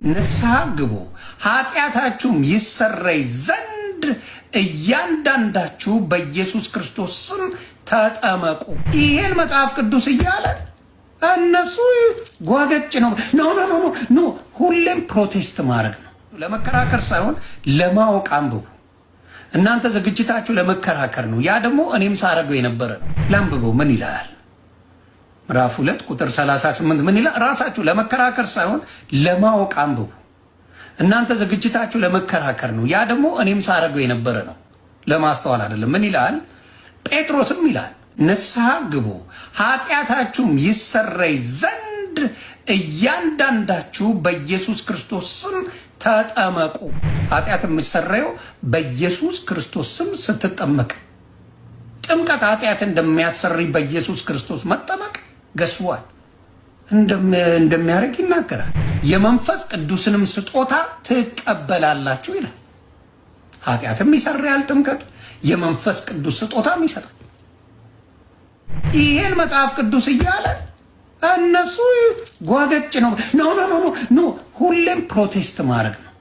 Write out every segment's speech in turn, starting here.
ንስሐ ግቡ ኃጢአታችሁም ይሰረይ ዘንድ እያንዳንዳችሁ በኢየሱስ ክርስቶስ ስም ተጠመቁ። ይሄን መጽሐፍ ቅዱስ እያለ እነሱ ጓገጭ ነው። ኖ ሁሌም ፕሮቴስት ማድረግ ነው። ለመከራከር ሳይሆን ለማወቅ አንብቡ። እናንተ ዝግጅታችሁ ለመከራከር ነው። ያ ደግሞ እኔም ሳረገው የነበረ ነው። ላንብበው ምን ይላል? ምዕራፍ 2 ቁጥር 38 ምን ይላል? ራሳችሁ ለመከራከር ሳይሆን ለማወቅ አንብቡ። እናንተ ዝግጅታችሁ ለመከራከር ነው። ያ ደግሞ እኔም ሳረገው የነበረ ነው። ለማስተዋል አይደለም። ምን ይላል? ጴጥሮስም ይላል ንስሐ ግቡ ኃጢአታችሁም ይሰረይ ዘንድ እያንዳንዳችሁ በኢየሱስ ክርስቶስ ስም ተጠመቁ። ኃጢአት የሚሰረየው በኢየሱስ ክርስቶስ ስም ስትጠመቅ። ጥምቀት ኃጢአት እንደሚያሰርይ በኢየሱስ ክርስቶስ መጠመቅ ገስዋል እንደሚያደርግ ይናገራል። የመንፈስ ቅዱስንም ስጦታ ትቀበላላችሁ ይላል። ኃጢአትም ይሰርያል ጥምቀት፣ የመንፈስ ቅዱስ ስጦታም ይሰጣል። ይሄን መጽሐፍ ቅዱስ እያለ እነሱ ጓገጭ ነው። ኖ ሁሌም ፕሮቴስት ማድረግ ነው።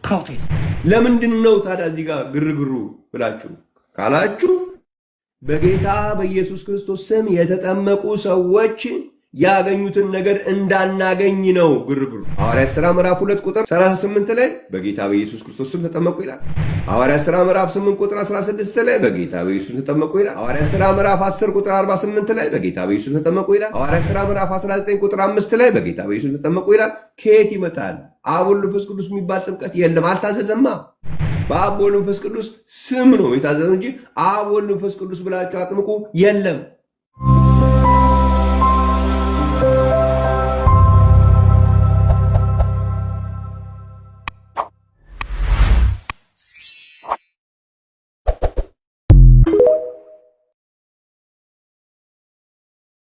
ፕሮቴስት ለምንድን ነው ታዲያ እዚህ ጋር ግርግሩ ብላችሁ ካላችሁ በጌታ በኢየሱስ ክርስቶስ ስም የተጠመቁ ሰዎች ያገኙትን ነገር እንዳናገኝ ነው ግርግሩ። ሐዋርያት ሥራ ምዕራፍ 2 ቁጥር 38 ላይ በጌታ በኢየሱስ ክርስቶስ ስም ተጠመቁ ይላል። ሐዋርያት ሥራ ምዕራፍ 8 ቁጥር 16 ላይ በጌታ በኢየሱስ ተጠመቁ ይላል። ሐዋርያት ሥራ ምዕራፍ 10 ቁጥር 48 ላይ በጌታ በኢየሱስ ተጠመቁ ይላል። ሐዋርያት ሥራ ምዕራፍ 19 ቁጥር 5 ላይ በጌታ በኢየሱስ ተጠመቁ ይላል። ከየት ይመጣል? አብ ወልድ መንፈስ ቅዱስ የሚባል ጥምቀት የለም፣ አልታዘዘማ። በአብ ወልድ መንፈስ ቅዱስ ስም ነው የታዘዘው እንጂ አብ ወልድ መንፈስ ቅዱስ ብላችሁ አጥምቁ የለም።